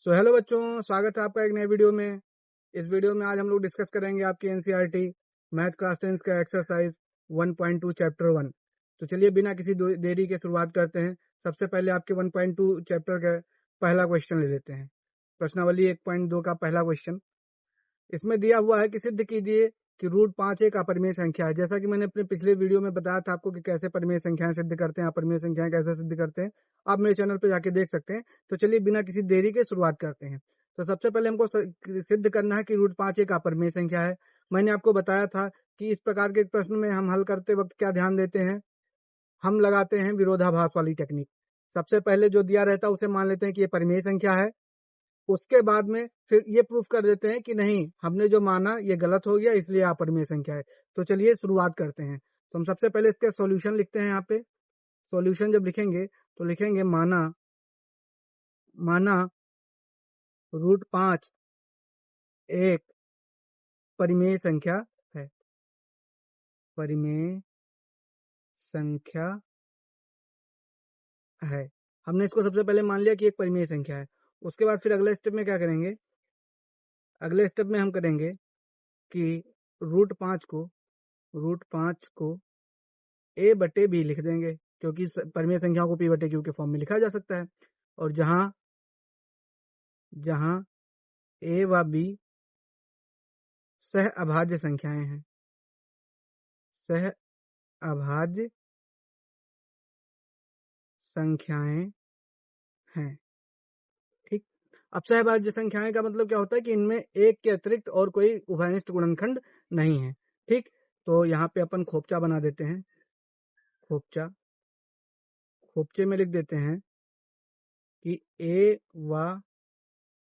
Hello बच्चों, स्वागत है आपका एक नए वीडियो में। इस वीडियो में आज हम लोग डिस्कस करेंगे आपकी एनसीईआरटी मैथ क्लास 10 का एक्सरसाइज 1.2 चैप्टर 1। तो चलिए बिना किसी देरी के शुरुआत करते हैं। सबसे पहले आपके 1.2 चैप्टर का पहला क्वेश्चन ले लेते हैं। प्रश्नावली 1.2 का पहला क्वेश्चन इसमें दिया हुआ है कि सिद्ध कीजिए कि √5 एक अपरिमेय संख्या है। जैसा कि मैंने अपने पिछले वीडियो में बताया था आपको कि कैसे परिमेय संख्याएं सिद्ध करते हैं, अपरिमेय संख्याएं कैसे सिद्ध करते हैं, आप मेरे चैनल पे जाके देख सकते हैं। तो चलिए बिना किसी देरी के शुरुआत करते हैं। तो सबसे पहले हमको सिद्ध करना है कि √5 एक अपरिमेय संख्या है। मैंने आपको बताया था कि इस प्रकार के प्रश्न में हम हल करते वक्त क्या ध्यान देते हैं, हम लगाते हैं विरोधाभास वाली टेक्निक। सबसे पहले जो दिया रहता है उसे मान लेते हैं कि ये परिमेय संख्या है। उसके बाद में फिर ये प्रूफ कर देते हैं कि नहीं, हमने जो माना ये गलत हो गया, इसलिए अपरिमेय संख्या है। तो चलिए शुरुआत करते हैं। तो हम सबसे पहले इसके सॉल्यूशन लिखते हैं। यहाँ पे सॉल्यूशन जब लिखेंगे तो लिखेंगे माना √5 एक परिमेय संख्या है। परिमेय संख्या है, हमने इसको सबसे पहले मान लिया कि एक परिमेय संख्या है। उसके बाद फिर अगले स्टेप में क्या करेंगे, अगले स्टेप में हम करेंगे कि √5 को a/b लिख देंगे, क्योंकि परिमेय संख्याओं को p/q के फॉर्म में लिखा जा सकता है। और जहां a व b सह अभाज्य संख्याएं हैं, सह अभाज्य संख्याएं हैं। ठीक, अब सहअभाज्य संख्याएं का मतलब क्या होता है कि इनमें एक के अतिरिक्त और कोई उभयनिष्ठ गुणनखंड नहीं है। ठीक, तो यहाँ पे अपन खोपचा बना देते हैं। खोपचे में लिख देते हैं कि a व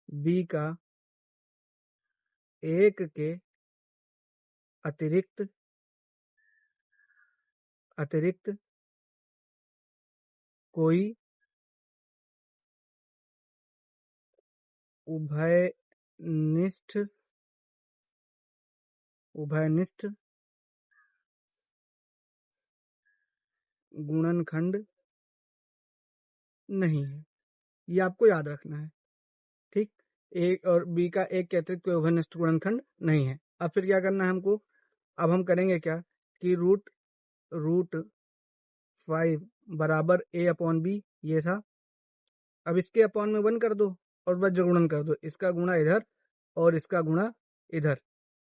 b का एक के अतिरिक्त कोई उभयनिष्ठ गुणनखंड नहीं है। ये आपको याद रखना है। ठीक, ए और बी का एक के अतिरिक्त कोई उभयनिष्ठ गुणनखंड नहीं है। अब फिर क्या करना है हमको, अब हम करेंगे क्या कि √5 बराबर a/b ये था। अब इसके अपॉन में 1 कर दो और वज्र गुणन कर दो, इसका गुणा इधर और इसका गुणा इधर।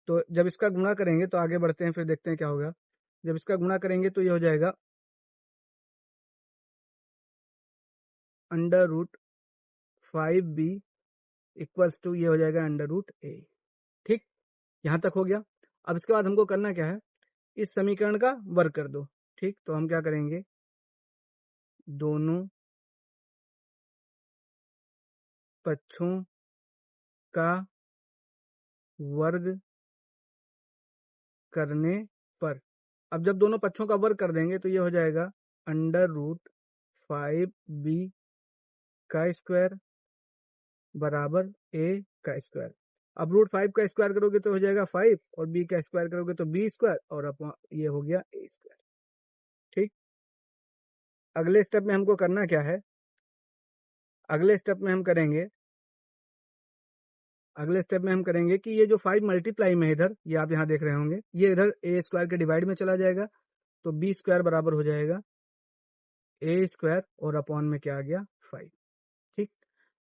तो जब इसका गुणा करेंगे तो आगे बढ़ते हैं, फिर देखते हैं क्या होगा। जब इसका गुणा करेंगे तो ये हो जाएगा √5b इक्वल्स टू, ये हो जाएगा √a। ठीक, यहां तक हो गया। अब इसके बाद हमको करना क्या है, इस समीकरण का वर्ग कर दो। ठीक, तो हम क्या करेंगे, दोनों पक्षों का वर्ग करने पर, अब जब दोनों पक्षों का वर्ग कर देंगे तो ये हो जाएगा √5b का स्क्वायर बराबर a का स्क्वायर। अब √5 का स्क्वायर करोगे तो हो जाएगा 5 और b का स्क्वायर करोगे तो b स्क्वायर और अब ये हो गया a स्क्वायर। ठीक, अगले स्टेप में हमको करना क्या है, अगले स्टेप में हम करेंगे कि ये जो 5 मल्टीप्लाई में इधर, ये आप यहाँ देख रहे होंगे, ये इधर a स्क्वायर के डिवाइड में चला जाएगा। तो b स्क्वायर बराबर हो जाएगा a स्क्वायर और अपॉन में क्या आ गया 5। ठीक,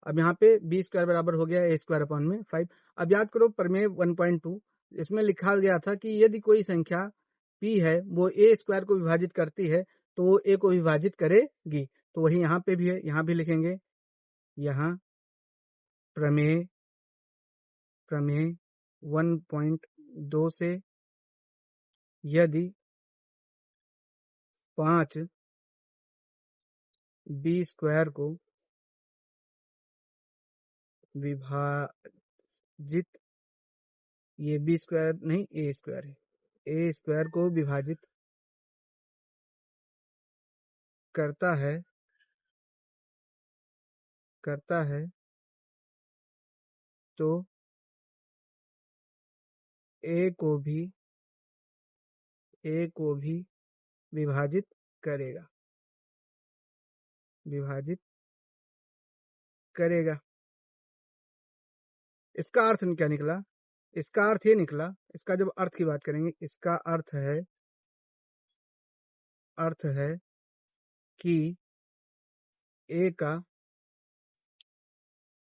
अब यहाँ पे b स्क्वायर बराबर हो गया a स्क्वायर अपॉन में 5। अब याद करो प्रमेय 1.2, इसमें लिखा गया था कि यदि कोई संख्या p है वो a स्क्वायर को विभाजित करती है तो वो a को विभाजित करेगी। तो वही यहाँ पे भी है, यहाँ भी लिखेंगे, यहाँ प्रमेय 1.2 से यदि 5 b स्क्वायर को विभाजित, ये b स्क्वायर नहीं a स्क्वायर है, a स्क्वायर को विभाजित करता है तो a को भी विभाजित करेगा। इसका अर्थ क्या निकला? इसका अर्थ ये निकला, इसका जब अर्थ की बात करेंगे, इसका अर्थ है कि ए का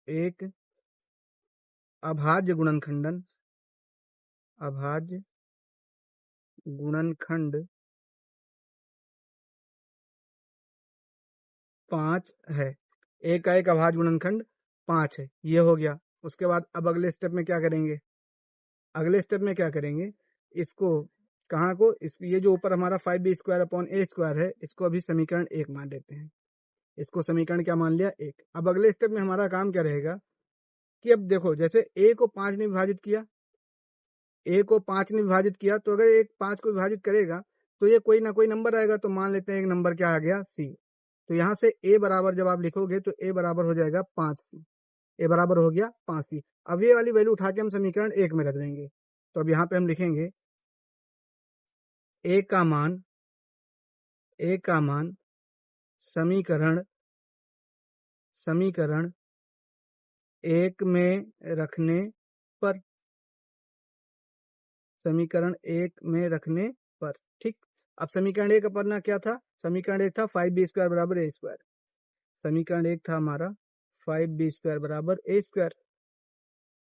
एक अभाज्य गुणनखंड 5 है। ए का एक अभाज्य गुणनखंड 5 है, ये हो गया। उसके बाद अब अगले स्टेप में क्या करेंगे? इसको कहाँ को, ये जो ऊपर हमारा 5b² है, इसको अभी समीकरण 1 मान लेते हैं। इसको समीकरण क्या मान लिया? 1। अब अगले स्टेप में हमारा काम क्या रहेगा कि अब देखो, जैसे ए को 5 ने विभाजित किया, तो अगर एक 5 को विभाजित करेगा तो ये कोई ना कोई नंबर आएगा, तो मान लेते हैं एक नंबर क्या आ गया? सी। तो यहाँ से ए बराबर जब आप लिखोगे तो ए बराबर हो जाएगा 5c। ए बराबर हो गया 5c। अब ये वाली वैल्यू उठा के हम समीकरण 1 में रख देंगे। तो अब यहाँ पे हम लिखेंगे ए का मान समीकरण 1 में रखने पर, ठीक। अब समीकरण 1 अपना क्या था? समीकरण 1 था 5b² बराबर a²। समीकरण 1 था हमारा 5b² बराबर a²।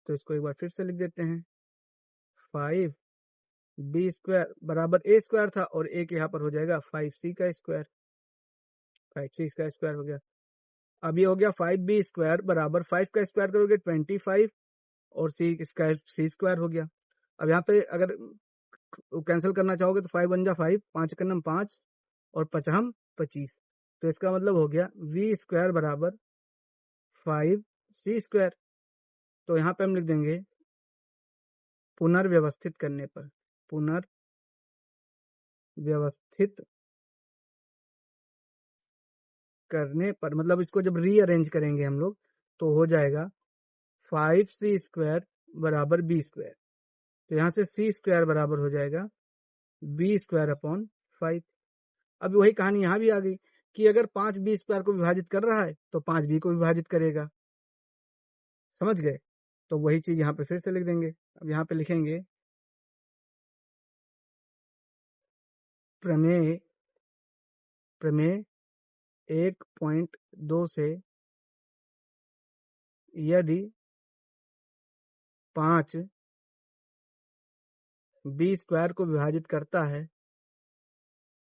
तो इसको एक बार फिर से लिख देते हैं। 5b² बराबर a² था, और एक यहाँ पर हो जाएगा 5c का स्क्वायर। 5c का स्क्वायर हो गया। अब ये हो गया 5b² बराबर 5 का स्क्वायर करोगे 25, और c स्क्वायर हो गया। अब यहाँ पे अगर कैंसिल करना चाहोगे तो 5 × 5, 5 × 5, और 5 × 25। तो इसका मतलब हो गया v² बराबर 5c²। तो यहाँ पे हम लिख देंगे पुनर्व्यवस्थित करने पर, मतलब इसको जब रीअरेंज करेंगे हम लोग तो हो जाएगा 5c² बराबर b²। तो यहाँ से c² बराबर हो जाएगा b²/5। अब वही कहानी यहाँ भी आ गई कि अगर 5b² को विभाजित कर रहा है तो 5b को विभाजित करेगा। समझ गए? तो वही चीज यहाँ पे फिर से लिख देंगे। अब यहाँ पे लिखेंगे प्रमेय 1.2 से यदि 5 b² को विभाजित करता है,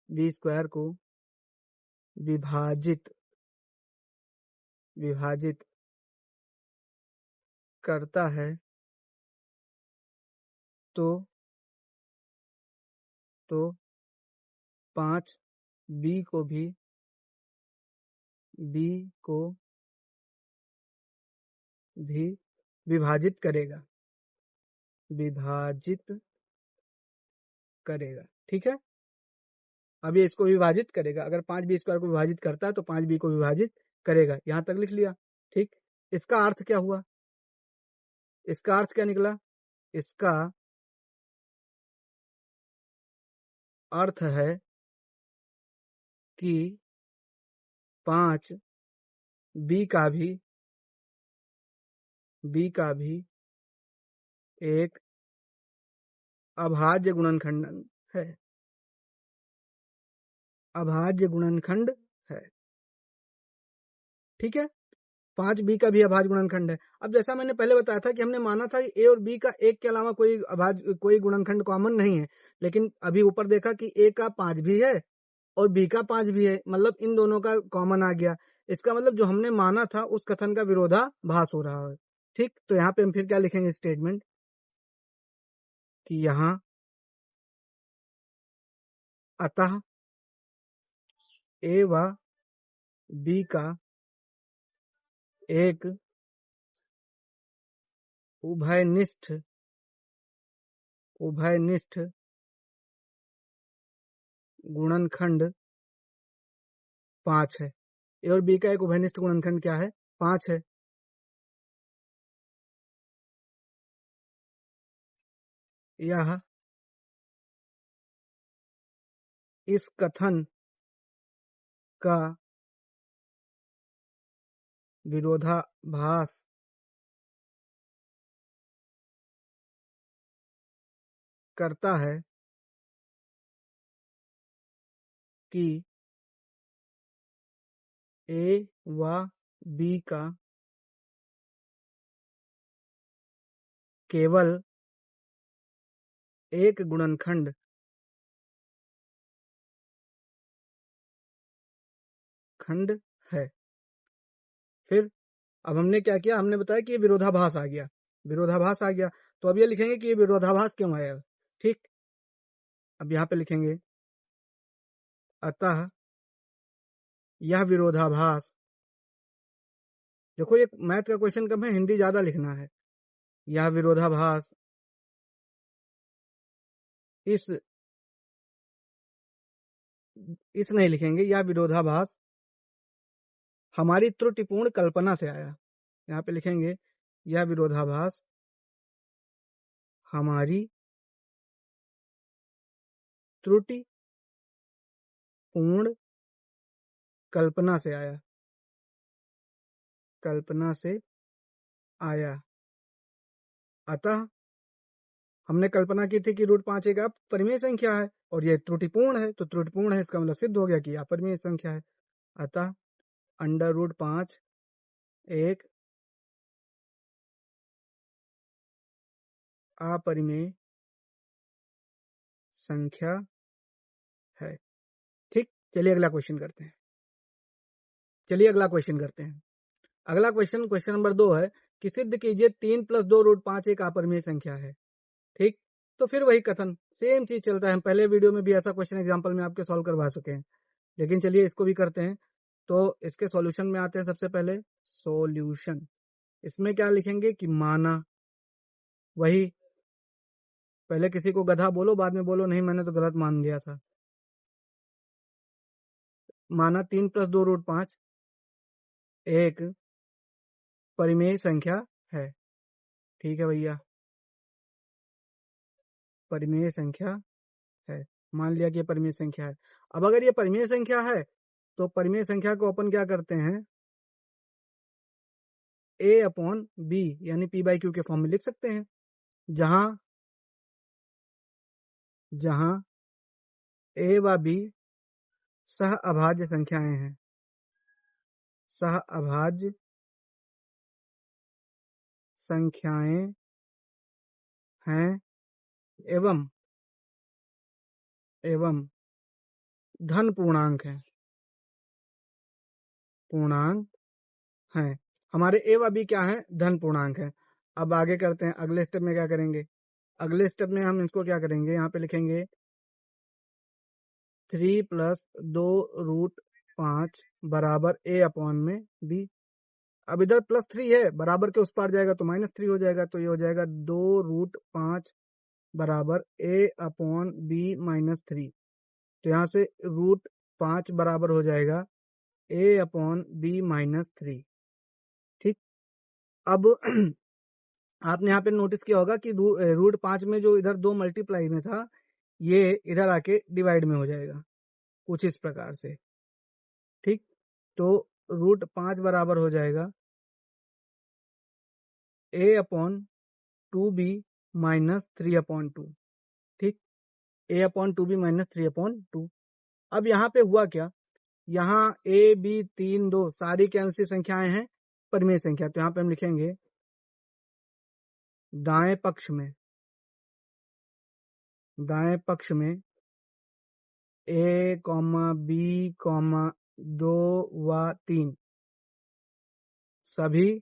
b² को विभाजित करता है तो 5b को भी विभाजित करेगा। ठीक है। अब ये इसको विभाजित करेगा। अगर 5b² को विभाजित करता है तो 5b को विभाजित करेगा। यहां तक लिख लिया। ठीक। इसका अर्थ क्या हुआ? इसका अर्थ क्या निकला? इसका अर्थ है कि 5b का भी एक अभाज्य गुणनखंड है। ठीक है। 5b का भी अभाज्य गुणनखंड है। अब जैसा मैंने पहले बताया था कि हमने माना था कि a और b का एक के अलावा कोई गुणनखंड कॉमन नहीं है, लेकिन अभी ऊपर देखा कि a का 5 भी है और b का 5 भी है, मतलब इन दोनों का कॉमन आ गया। इसका मतलब जो हमने माना था उस कथन का विरोधाभास हो रहा है। ठीक। तो यहाँ पे हम फिर क्या लिखेंगे स्टेटमेंट कि यहाँ अतः a व b का एक उभयनिष्ठ गुणनखंड 5 है। ए और बी का एक उभयनिष्ठ गुणनखंड क्या है? 5 है। यह इस कथन का विरोधाभास करता है कि ए व बी का केवल एक गुणनखंड है। फिर अब हमने क्या किया, हमने बताया कि ये विरोधाभास आ गया, विरोधाभास आ गया, तो अब ये लिखेंगे कि ये विरोधाभास क्यों आया। ठीक, अब यहाँ पे लिखेंगे अतः यह विरोधाभास, देखो ये मैथ का क्वेश्चन कम है, हिंदी ज्यादा लिखना है। यह विरोधाभास इस नहीं लिखेंगे, यह विरोधाभास हमारी त्रुटिपूर्ण कल्पना से आया। यहाँ पे लिखेंगे यह विरोधाभास हमारी त्रुटिपूर्ण कल्पना से आया, कल्पना से आया। अतः हमने कल्पना की थी कि √5 एक अपरिमेय संख्या है और ये त्रुटिपूर्ण है, तो त्रुटिपूर्ण है इसका मतलब सिद्ध हो गया कि अपरिमेय संख्या है। अतः √5 एक अपरिमेय संख्या है। ठीक, चलिए अगला क्वेश्चन करते हैं। अगला क्वेश्चन नंबर 2 है कि सिद्ध कीजिए 3 + 2 √5 एक अपरिमेय संख्या है। ठीक, तो फिर वही कथन, सेम चीज चलता है। हम पहले वीडियो में भी ऐसा क्वेश्चन एग्जांपल में आपके सॉल्व करवा चुके हैं, लेकिन चलिए इसको भी करते हैं। तो इसके सॉल्यूशन में आते हैं। सबसे पहले सॉल्यूशन, इसमें क्या लिखेंगे कि माना, वही पहले किसी को गधा बोलो, बाद में बोलो नहीं मैंने तो गलत मान लिया था। माना 3 + 2 √5 एक परिमेय संख्या है। ठीक है भैया, परिमेय संख्या है, मान लिया कि ये परिमेय संख्या है। अब अगर ये परिमेय संख्या है तो परिमेय संख्या को अपन क्या करते हैं, A/B यानी P/Q के फॉर्म में लिख सकते हैं, जहां A व B सह अभाज्य संख्याएं हैं, सह अभाज्य संख्याएं हैं एवं धन पूर्णांक हैं। हमारे A व B क्या है, धन पूर्णांक है। अब आगे करते हैं, अगले स्टेप में क्या करेंगे, अगले स्टेप में हम इसको क्या करेंगे, यहाँ पे लिखेंगे 3 + 2 √5 बराबर A/B। अब इधर +3 है, बराबर के उस पार जाएगा तो -3 हो जाएगा, तो ये हो जाएगा 2 √5 बराबर A/B -3। तो यहाँ से √5 बराबर हो जाएगा A/B -3। ठीक, अब आपने यहाँ पे नोटिस किया होगा कि √5 में जो इधर 2 मल्टीप्लाई में था, ये इधर आके डिवाइड में हो जाएगा कुछ इस प्रकार से। ठीक, तो √5 बराबर हो जाएगा A/2B -3/2। ठीक, A/2B -3/2। अब यहाँ पे हुआ क्या, यहाँ A B 3 2 सारी क्या सी संख्याएं हैं, परिमेय संख्या। तो यहाँ पे हम लिखेंगे दाएं पक्ष में A, B, 2 व 3 सभी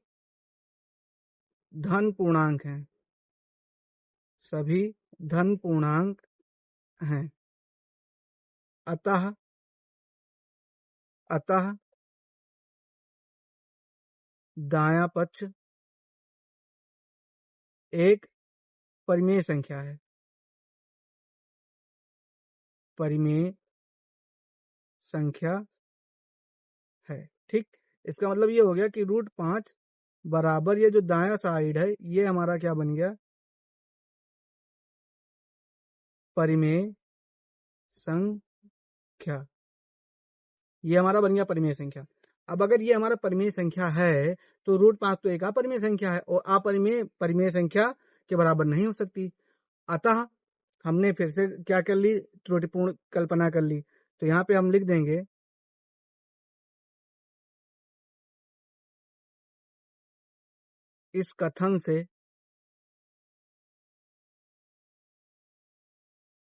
धन पूर्णांक हैं। अतः दायां पक्ष एक परिमेय संख्या है। ठीक, इसका मतलब ये हो गया कि √5 बराबर ये जो दायां साइड है ये हमारा क्या बन गया, परिमेय संख्या। ये हमारा बन गया परिमेय संख्या। अब अगर ये हमारा परिमेय संख्या है तो √5 तो एक अपरिमेय संख्या है और अपरिमेय परिमेय संख्या के बराबर नहीं हो सकती। अतः हमने फिर से क्या कर ली, त्रुटिपूर्ण कल्पना कर ली। तो यहाँ पे हम लिख देंगे इस कथन से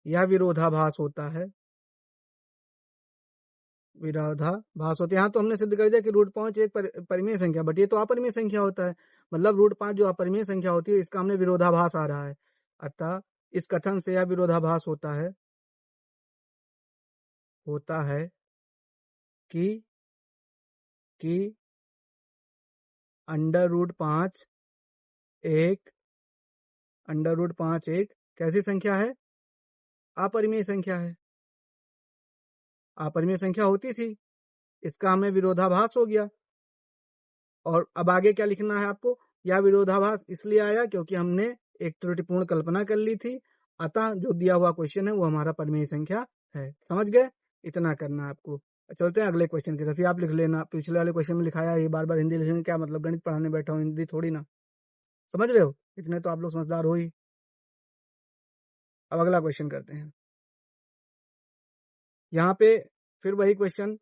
यह विरोधाभास होता है, विरोधाभास होता है। यहाँ तो हमने सिद्ध कर दिया कि √5 एक परिमेय संख्या, बट ये तो अपरिमेय संख्या होता है, मतलब √5 जो अपरिमेय संख्या होती है इसका हमने विरोधाभास आ रहा है। अतः इस कथन से यह विरोधाभास होता है कि √5 एक कैसी संख्या है, अपरिमेय संख्या है। अपरिमेय संख्या होती थी, इसका हमें विरोधाभास हो गया। और अब आगे क्या लिखना है आपको, यह विरोधाभास इसलिए आया क्योंकि हमने एक त्रुटिपूर्ण कल्पना कर ली थी, अतः जो दिया हुआ क्वेश्चन है वो हमारा परिमेय संख्या है। समझ गए, इतना करना है आपको। चलते हैं अगले क्वेश्चन की तरफ। आप लिख लेना, पिछले वाले क्वेश्चन में लिखाया है, बार बार हिंदी लिखने क्या मतलब, गणित पढ़ाने बैठा हूँ, हिंदी थोड़ी ना। समझ रहे हो, इतने तो आप लोग समझदार हो ही। अब अगला क्वेश्चन करते हैं। यहाँ पे फिर वही क्वेश्चन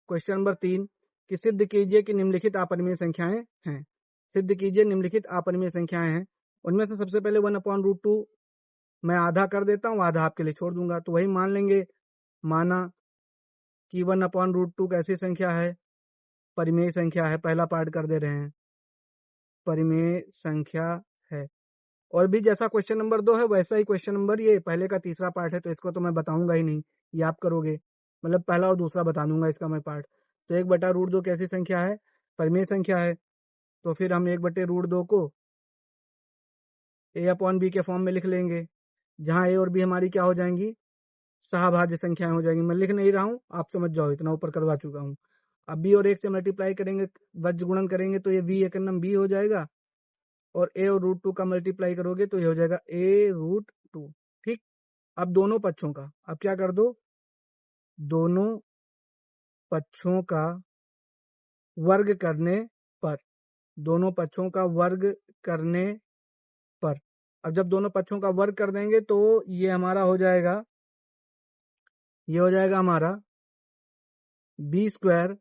नंबर 3 कि सिद्ध कीजिए कि निम्नलिखित अपरिमेय संख्याएं हैं। सिद्ध कीजिए निम्नलिखित अपरिमेय संख्याएं हैं। उनमें से सबसे पहले 1/√2 मैं आधा कर देता हूँ, आधा आपके लिए छोड़ दूंगा। तो वही मान लेंगे, माना कि 1/√2 कैसी संख्या है, परिमेय संख्या है। पहला पार्ट कर दे रहे हैं, परिमेय संख्या है। और भी जैसा क्वेश्चन नंबर 2 है वैसा ही क्वेश्चन नंबर ये पहले का तीसरा पार्ट है, तो इसको तो मैं बताऊंगा ही नहीं, ये आप करोगे, मतलब पहला और दूसरा बता दूंगा इसका मैं पार्ट। तो 1/√2 कैसी संख्या है, परिमेय संख्या है। तो फिर हम 1/√2 को a/b के फॉर्म में लिख लेंगे, जहां a और b हमारी क्या हो जाएंगी, सहभाज्य संख्याएं हो जाएंगी। मैं लिख नहीं रहा हूं, आप समझ जाओ, इतना ऊपर करवा चुका हूं। अब b और 1 से मल्टीप्लाई करेंगे, वज्र गुणन करेंगे तो ये v एक नम b हो जाएगा, और a और √2 का मल्टीप्लाई करोगे तो ये हो जाएगा a√2। ठीक, अब दोनों पक्षों का, अब क्या कर दो, दोनों पक्षों का वर्ग करने पर, दोनों पक्षों का वर्ग करने पर, अब जब दोनों पक्षों का वर्ग कर देंगे तो ये हमारा हो जाएगा, ये हो जाएगा हमारा b²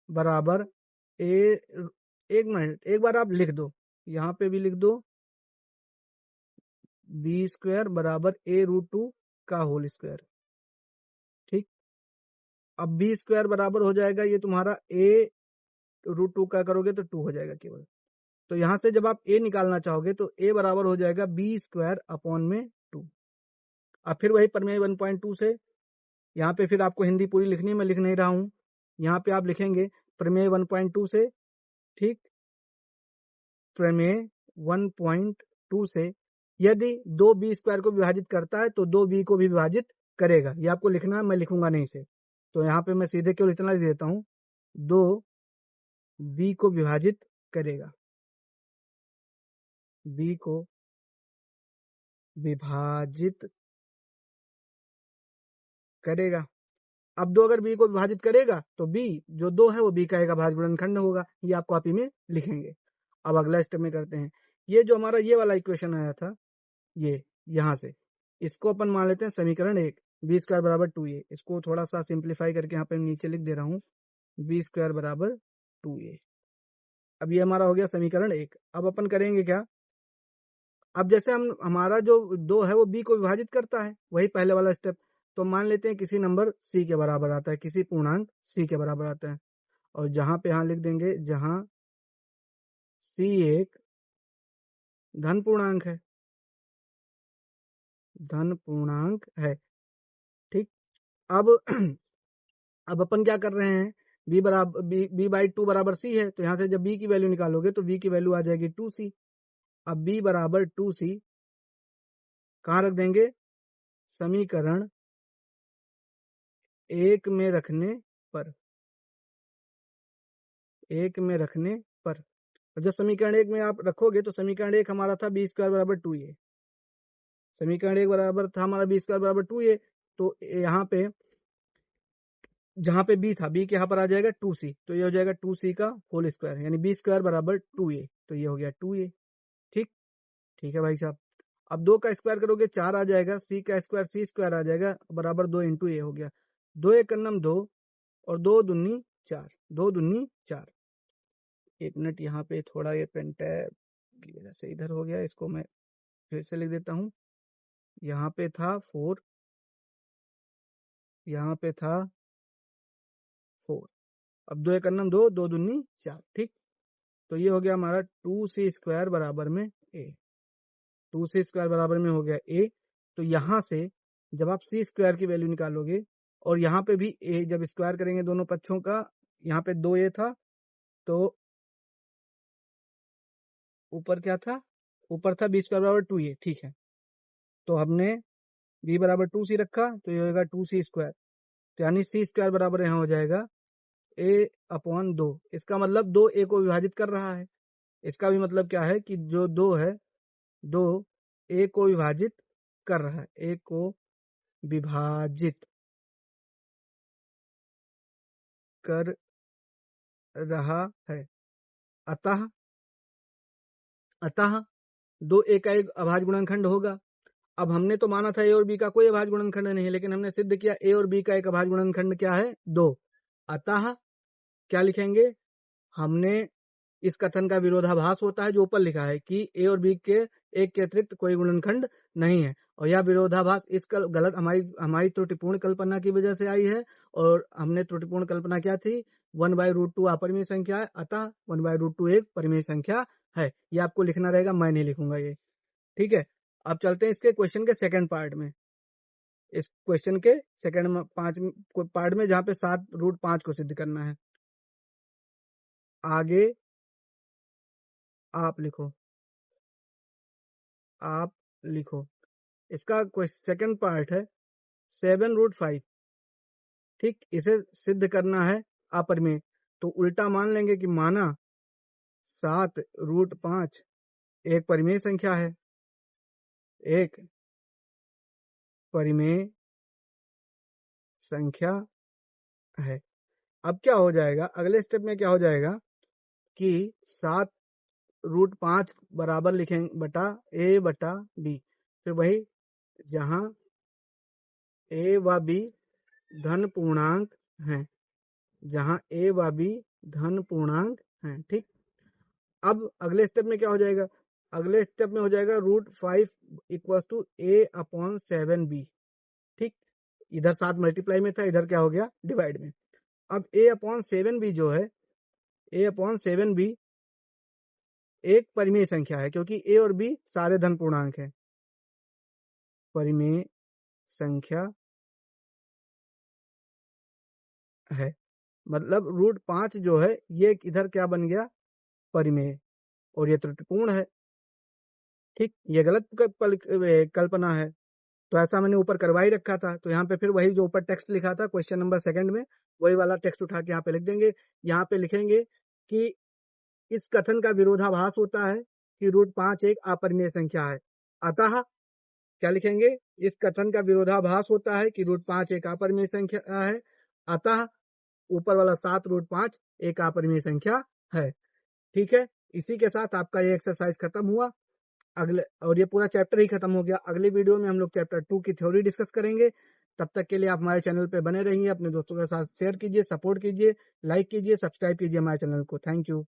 बराबर ए, एक मिनट, एक बार आप लिख दो, यहाँ पे भी लिख दो, b² बराबर a√2 का होल स्क्वायर। ठीक, अब b² बराबर हो जाएगा ये तुम्हारा a√2 का करोगे तो 2 हो जाएगा केवल। तो यहां से जब आप a निकालना चाहोगे तो a बराबर हो जाएगा b²/2। अब फिर वही प्रमेय 1.2 से, यहाँ पे फिर आपको हिंदी पूरी लिखनी है, मैं लिख नहीं रहा हूं। यहाँ पे आप लिखेंगे प्रमेय 1.2 से, ठीक, प्रमेय 1.2 से यदि 2b² को विभाजित करता है तो 2b को भी विभाजित करेगा। ये आपको लिखना है, मैं लिखूंगा नहीं इसे। तो यहाँ पे मैं सीधे केवल इतना लिख देता हूँ, 2b को विभाजित करेगा, b को विभाजित करेगा। अब 2 अगर b को विभाजित करेगा तो b जो 2 है वो b का एक अभाज्य गुणनखंड होगा, ये आप कॉपी में लिखेंगे। अब अगला स्टेप में करते हैं, ये जो हमारा ये वाला इक्वेशन आया था, ये यहाँ से इसको अपन मान लेते हैं समीकरण 1, b² बराबर 2a। इसको थोड़ा सा सिंप्लीफाई करके यहाँ पे नीचे लिख दे रहा हूँ, b² बराबर 2a। अब ये हमारा हो गया समीकरण 1। अब अपन करेंगे क्या, अब जैसे हम हमारा जो 2 है वो b को विभाजित करता है, वही पहले वाला स्टेप। तो मान लेते हैं किसी नंबर c के बराबर आता है, किसी पूर्णांक c के बराबर आता है, और जहां पे यहाँ लिख देंगे जहां c एक धन पूर्णांक है, धन पूर्णांक है। ठीक, अब अब अपन क्या कर रहे हैं, b/2 बराबर c है, तो यहाँ से जब b की वैल्यू निकालोगे तो v की वैल्यू आ जाएगी 2c। अब b बराबर 2c कहाँ रख देंगे, समीकरण 1 में रखने पर, 1 में रखने पर। और जब समीकरण 1 में आप रखोगे तो समीकरण 1 हमारा था b² बराबर 2a, समीकरण 1 बराबर था हमारा b² बराबर 2a। तो यहाँ पे जहां पे b था, b के यहाँ पर आ जाएगा 2c, तो ये हो जाएगा 2c का होल स्क्वायर, यानी b² बराबर 2a, तो ये हो गया 2a। ठीक, ठीक है भाई साहब। अब 2 का स्क्वायर करोगे 4 आ जाएगा, सी का स्क्वायर सी स्क्वायर आ जाएगा बराबर 2 इंटू ए हो गया। 2 एक कन्नम 2 और 2 दूनी 4, 2 दूनी 4। 1 मिनट, यहाँ पे थोड़ा ये पेन टैब की वजह से इधर हो गया, इसको मैं फिर से लिख देता हूँ। यहाँ पे था 4, यहाँ पे था 4। अब 2 एक कन्नम 2, 2 दूनी 4, ठीक। तो ये हो गया हमारा 2c स्क्वायर बराबर में ए। 2c स्क्वायर बराबर में हो गया ए। तो यहाँ से जब आप c स्क्वायर की वैल्यू निकालोगे और यहाँ पे भी a जब स्क्वायर करेंगे दोनों पक्षों का, यहाँ पे 2a था तो ऊपर क्या था, ऊपर था b स्क्वायर बराबर 2a, ठीक है। तो हमने b बराबर 2c रखा तो ये होगा 2c स्क्वायर, तो यानी c स्क्वायर बराबर यहाँ हो जाएगा a अपॉन 2। इसका मतलब 2 a को विभाजित कर रहा है। इसका भी मतलब क्या है कि जो 2 है 2 a को विभाजित कर रहा है, a को विभाजित कर रहा है। अतः 2 a का एक अभाज्य गुणनखंड होगा। अब हमने तो माना था a और b का कोई अभाज्य गुणनखंड नहीं है, लेकिन हमने सिद्ध किया a और b का एक अभाज्य गुणनखंड क्या है, 2। अतः क्या लिखेंगे, हमने इस कथन का विरोधाभास होता है जो ऊपर लिखा है कि a और b के एक के अतिरिक्त कोई गुणनखंड नहीं है, और यह विरोधाभास इस गलत हमारी त्रुटिपूर्ण कल्पना की वजह से आई है। और हमने त्रुटिपूर्ण कल्पना क्या थी, 1/√2 अपरिमेय संख्या है, अतः 1/√2 एक परिमेय संख्या है। ये आपको लिखना रहेगा, मैं नहीं लिखूंगा ये, ठीक है। अब चलते हैं इसके क्वेश्चन के सेकंड पार्ट में। इस क्वेश्चन के सेकंड पार्ट में जहाँ पे 7√5 को सिद्ध करना है। आगे आप लिखो। इसका सेकंड पार्ट है 7√5, ठीक। इसे सिद्ध करना है अपरिमेय। तो उल्टा मान लेंगे कि माना 7√5 एक परिमेय संख्या है, एक परिमेय संख्या है। अब क्या हो जाएगा, अगले स्टेप में क्या हो जाएगा कि 7√5 बराबर लिखेंगे बटा a बटा b। फिर वही जहां a व b धन पूर्णांक हैं, जहां a व b धन पूर्णांक हैं, ठीक। अब अगले स्टेप में क्या हो जाएगा, अगले स्टेप में हो जाएगा √5 equal to a upon 7b, ठीक। इधर 7 मल्टीप्लाई में था, इधर क्या हो गया, डिवाइड में। अब a अपॉन 7b जो है, a अपॉन 7b एक परिमेय संख्या है, क्योंकि a और b सारे धन पूर्णांक हैं। परिमेय संख्या है, मतलब √5 जो है ये इधर क्या बन गया, परिमेय, और ये त्रुटिपूर्ण है, ठीक। ये गलत कल्पना है, तो ऐसा मैंने ऊपर करवा ही रखा था। तो यहाँ पे फिर वही जो ऊपर टेक्स्ट लिखा था क्वेश्चन नंबर सेकंड में, वही वाला टेक्स्ट उठा के यहाँ पे लिख देंगे। यहाँ पे लिखेंगे कि इस कथन का विरोधाभास होता है कि √5 एक अपरिमेय संख्या है। अतः क्या लिखेंगे, इस कथन का विरोधाभास होता है कि √5 एक अपरिमेय संख्या है, अतः ऊपर वाला 7√5 एक अपरिमेय संख्या है, ठीक है। इसी के साथ आपका ये एक्सरसाइज खत्म हुआ। अगले, और ये पूरा चैप्टर ही खत्म हो गया। अगले वीडियो में हम लोग चैप्टर 2 की थ्योरी डिस्कस करेंगे। तब तक के लिए आप हमारे चैनल पे बने रहिए, अपने दोस्तों के साथ शेयर कीजिए, सपोर्ट कीजिए, लाइक कीजिए, सब्सक्राइब कीजिए हमारे चैनल को। Thank you.